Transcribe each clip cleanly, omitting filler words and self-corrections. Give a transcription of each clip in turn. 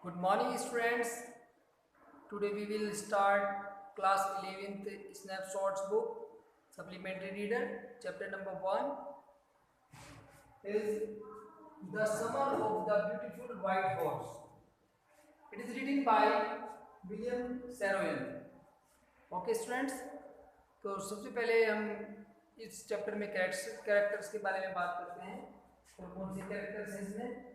Good morning, students. Today we will start class 11th snapshots book, supplementary reader. Chapter number 1 is The Summer of the Beautiful White Horse. It is written by William Saroyan. Okay, students. तो सबसे पहले हम इस chapter में characters के बारे में बात करते हैं। और कौन से कैरेक्टर्स हैं इसमें?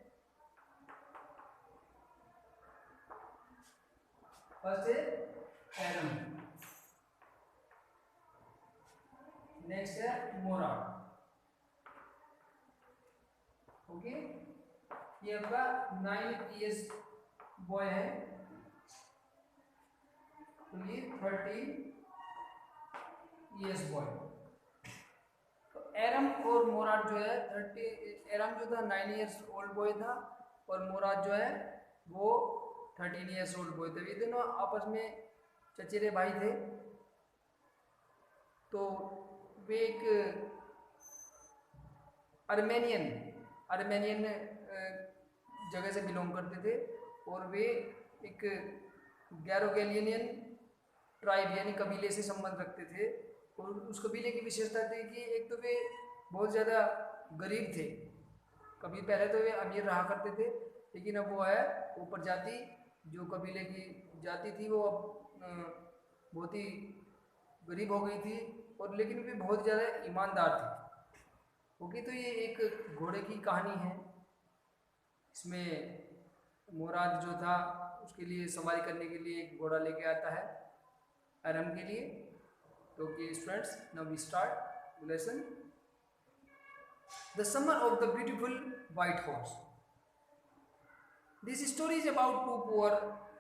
फर्स्ट है एरम, नेक्स्ट है मोरा। ओके, ये आपका 9 years बॉय है, तो ये 13 years बॉय। तो एरम और मोराद जो है 30, एरम जो था 9 years ओल्ड बॉय था और मोराद जो है वो 13 years ओल्ड बॉय थे। ये दोनों आपस में चचेरे भाई थे। तो वे एक अर्मेनियन जगह से बिलोंग करते थे और वे एक गैरोगेलियन ट्राइब यानी कबीले से संबंध रखते थे। और उस कबीले की विशेषता थी कि एक तो वे बहुत ज़्यादा गरीब थे। कभी पहले तो वे अमीर रहा करते थे, लेकिन अब वो है वो प्रजाति जो कबीले की जाति थी वो अब बहुत ही गरीब हो गई थी। और लेकिन वे बहुत ज़्यादा ईमानदार थे। ओके, तो ये एक घोड़े की कहानी है। इसमें मोराद जो था उसके लिए सवारी करने के लिए एक घोड़ा लेके आता है एरम के लिए। तो कि students, now we start lesson. The summer of the beautiful white horse. This story is about two poor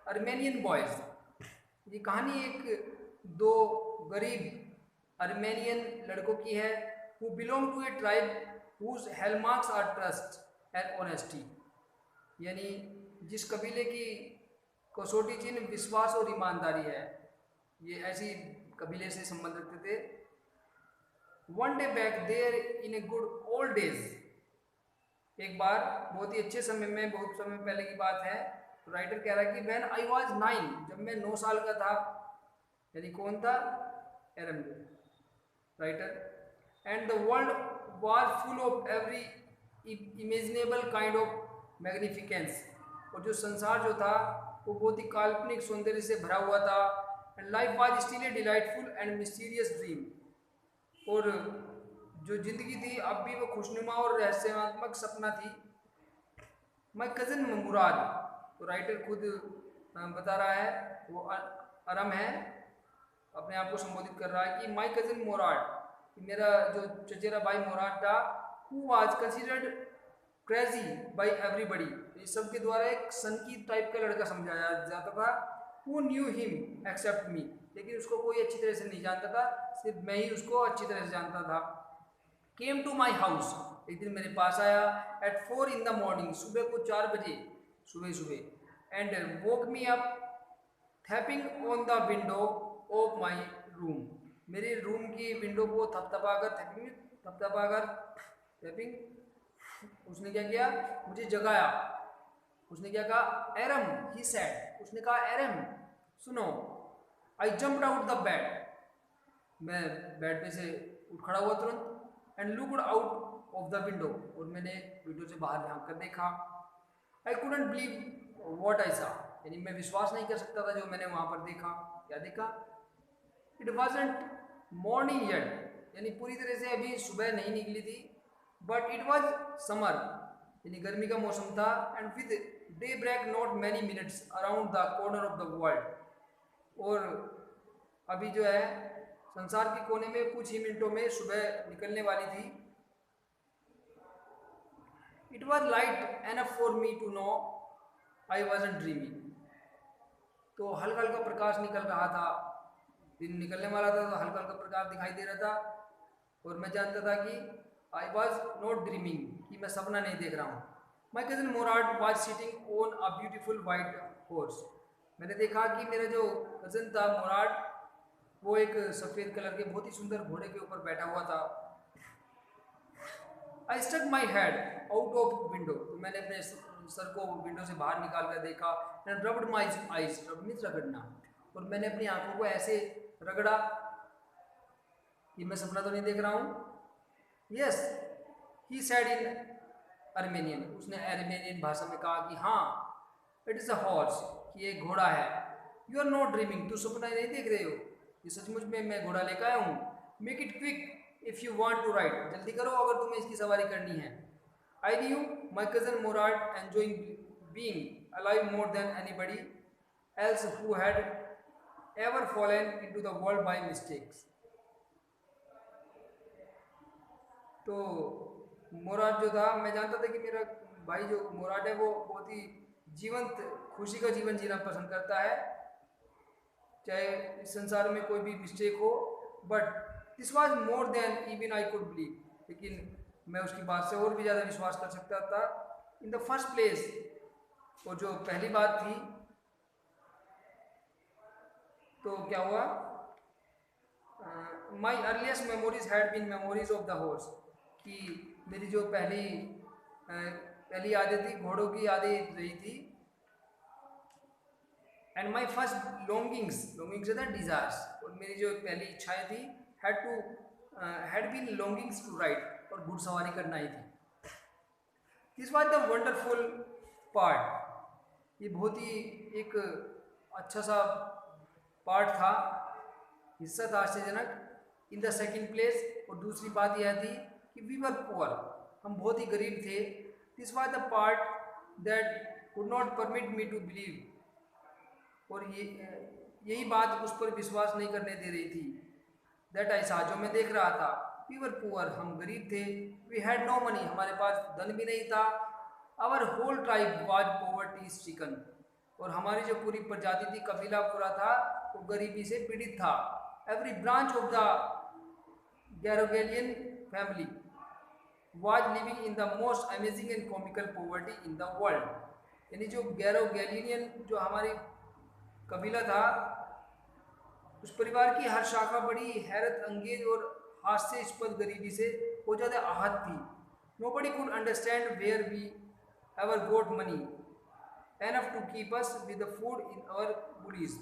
Armenian boys. ये कहानी एक दो गरीब अर्मेनियन लड़कों की है। who belong to a tribe whose hallmarks are trust and honesty, यानी जिस कबीले की कसौटी चिन्ह विश्वास और ईमानदारी है, ये ऐसी कबीले से संबंध रखते थे। One day back there in a good old days, एक बार बहुत ही अच्छे समय में, बहुत समय पहले की बात है, तो राइटर कह रहा है कि व्हेन आई वाज 9, जब मैं 9 साल का था, यानी कौन था? एरम writer. And the world was full of every imaginable kind of magnificence, और जो संसार जो था वो बहुत ही काल्पनिक सौंदर्य से भरा हुआ था। And life was still a delightful and mysterious dream, और जो जिंदगी थी अब भी वो खुशनुमा और रहस्यात्मक सपना थी। माई कज़न मुराद, तो राइटर खुद बता रहा है, वो अरम है, अपने आप को संबोधित कर रहा है कि माई कज़न मुराद, मेरा जो चचेरा भाई मोराद था, who was considered crazy by everybody, इस सब के द्वारा एक सनकी टाइप का लड़का समझाया जाता था। हु न्यू हिम एक्सेप्ट मी, लेकिन उसको कोई अच्छी तरह से नहीं जानता था, सिर्फ मैं ही उसको अच्छी तरह से जानता था। केम टू माई हाउस, एक दिन मेरे पास आया, एट 4 in the morning, सुबह को 4 बजे सुबह, and woke me up tapping on the window of my room, मेरे रूम की विंडो को थैपिंग उसने क्या किया? मुझे जगाया। उसने क्या कहा? एरम, ही सेड, उसने कहा एरम सुनो। आई जंप्ड आउट द बेड, मैं बेड पे से उठ खड़ा हुआ तुरंत। And looked out of the window, और मैंने विंडो से बाहर झांक कर देखा। I couldn't believe what I सा, यानी मैं विश्वास नहीं कर सकता था जो मैंने वहां पर देखा। क्या देखा? इट वॉजंट मॉर्निंग येट, यानी पूरी तरह से अभी सुबह नहीं निकली थी, बट इट वॉज समर, यानी गर्मी का मौसम था। And with day break not many minutes around the corner of the world, और अभी जो है संसार के कोने में कुछ ही मिनटों में सुबह निकलने वाली थी। It was light enough for me to know I wasn't dreaming, तो हल्का हल्का प्रकाश निकल रहा था, दिन निकलने वाला था, तो हल्का हल्का प्रकाश दिखाई दे रहा था, और मैं जानता था कि आई वॉज नॉट ड्रीमिंग, कि मैं सपना नहीं देख रहा हूँ। My cousin Mourad was sitting on a beautiful white horse, मैंने देखा कि मेरा जो कज़न था मोराड, वो एक सफ़ेद कलर के बहुत ही सुंदर घोड़े के ऊपर बैठा हुआ था। I stuck my head out of window, तो मैंने अपने सर को विंडो से बाहर निकाल कर देखा, एंड रब्ड माई आइज, रब मीन्स रगड़ना, और मैंने अपनी आंखों को ऐसे रगड़ा कि मैं सपना तो नहीं देख रहा हूँ। Yes, he said in Armenian, उसने अर्मेनियन भाषा में कहा कि हाँ, इट इज़ अ हॉर्स, कि ये घोड़ा है। यू आर नॉट ड्रीमिंग, तू सपना नहीं देख रहे हो, ये सचमुच में मैं घोड़ा लेकर आया हूँ। Make it quick if you want to ride, जल्दी करो अगर तुम्हें इसकी सवारी करनी है। I knew my cousin Mourad enjoying being alive more than anybody else who had ever fallen into the world by mistakes. तो मुराद जो था, मैं जानता था कि मेरा भाई जो मुराद है वो बहुत ही जीवंत खुशी का जीवन जीना पसंद करता है, चाहे इस संसार में कोई भी मिस्टेक हो, but this was more than even I could believe, लेकिन मैं उसकी बात से और भी ज़्यादा विश्वास कर सकता था। इन द फर्स्ट प्लेस, वो जो पहली बात थी, तो क्या हुआ, my earliest memories had been memories of the horse, कि मेरी जो पहली यादें थी घोड़ों की यादें रही थी। एंड माई फर्स्ट लॉन्गिंग्स था डिजायर्स, और मेरी जो पहली इच्छाएं थी had been longings to ride, और घुड़सवारी करना ही थी। This was the wonderful part, ये बहुत ही एक अच्छा सा पार्ट था, हिस्सा था आश्चर्यजनक। इन द सेकेंड प्लेस, और दूसरी बात यह थी कि वी वर पुअर, हम बहुत ही गरीब थे। This was the part that would not permit me to believe, और यही बात उस पर विश्वास नहीं करने दे रही थी। दैट आई सा, जो मैं देख रहा था। वी वर पुअर, हम गरीब थे। वी हैड नो मनी, हमारे पास धन भी नहीं था। Our whole tribe was poverty stricken, और हमारी जो पूरी प्रजाति थी, कबीला पूरा था, वो गरीबी से पीड़ित था। Every branch of the Garoghlanian family was living in the most amazing and comical poverty in the world, यानी जो गैरोगेलियन जो हमारी कबीला था, उस परिवार की हर शाखा बड़ी हैरत अंगेज और हास्यास्पद गरीबी से बहुत ज़्यादा आहत थी। Nobody could understand where we ever got money enough to keep us with the food in our bodies,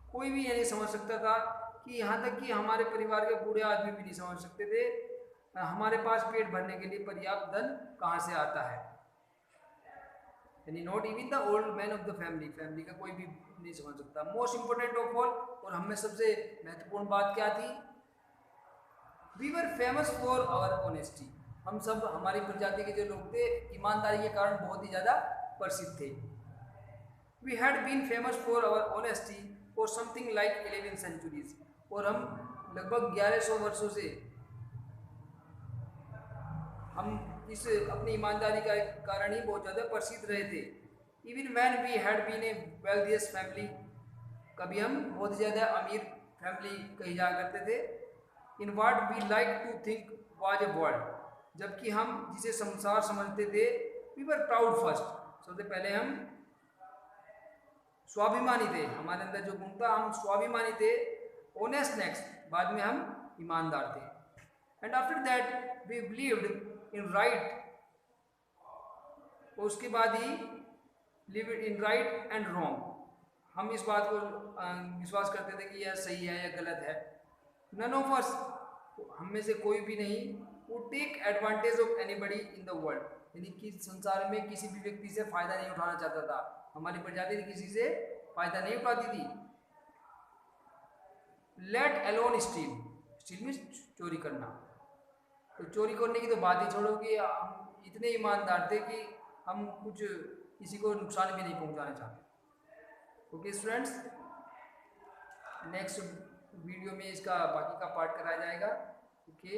कोई भी ये नहीं समझ सकता था कि यहाँ तक कि हमारे परिवार के बूढ़े आदमी भी नहीं समझ सकते थे हमारे पास पेट भरने के लिए पर्याप्त धन कहाँ से आता है। यानी not even the old man of the family का कोई भी नहीं समझ सकता। मोस्ट इंपोर्टेंट ऑफ ऑल, और हमें सबसे महत्वपूर्ण बात क्या थी, we were famous for our honesty, हम सब हमारी प्रजाति के जो लोग थे ईमानदारी के कारण बहुत ही ज़्यादा प्रसिद्ध थे। We had been famous for our honesty for something like 11 centuries, और हम लगभग 1100 वर्षों से हम इस अपनी ईमानदारी का कारण ही बहुत ज़्यादा प्रसिद्ध रहे थे। Even when we had been a wealthiest family, कभी हम बहुत ज़्यादा अमीर फैमिली कही जा करते थे। In what we like to think was a world, जबकि हम जिसे संसार समझते थे, वी वर प्राउड फर्स्ट, सबसे पहले हम स्वाभिमानी थे, हमारे अंदर जो गुण था हम स्वाभिमानी थे। ऑनेस्ट नेक्स्ट, बाद में हम ईमानदार थे। And after that we believed in right, और उसके बाद ही live in right and wrong, हम इस बात को विश्वास करते थे कि यह सही है या गलत है। नन ऑफ अस, हम में से कोई भी नहीं, वो take advantage of anybody in the world, यानी कि संसार में किसी भी व्यक्ति से फ़ायदा नहीं उठाना चाहता था। हमारी प्रजाति किसी से फ़ायदा नहीं उठाती थी। लेट अलोन स्टील, स्टील में चोरी करना, तो चोरी करने की तो बात ही छोड़ो कि हम इतने ईमानदार थे कि हम कुछ किसी को नुकसान भी नहीं पहुंचाना चाहते। ओके स्टूडेंट्स, नेक्स्ट वीडियो में इसका बाकी का पार्ट कराया जाएगा। ओके।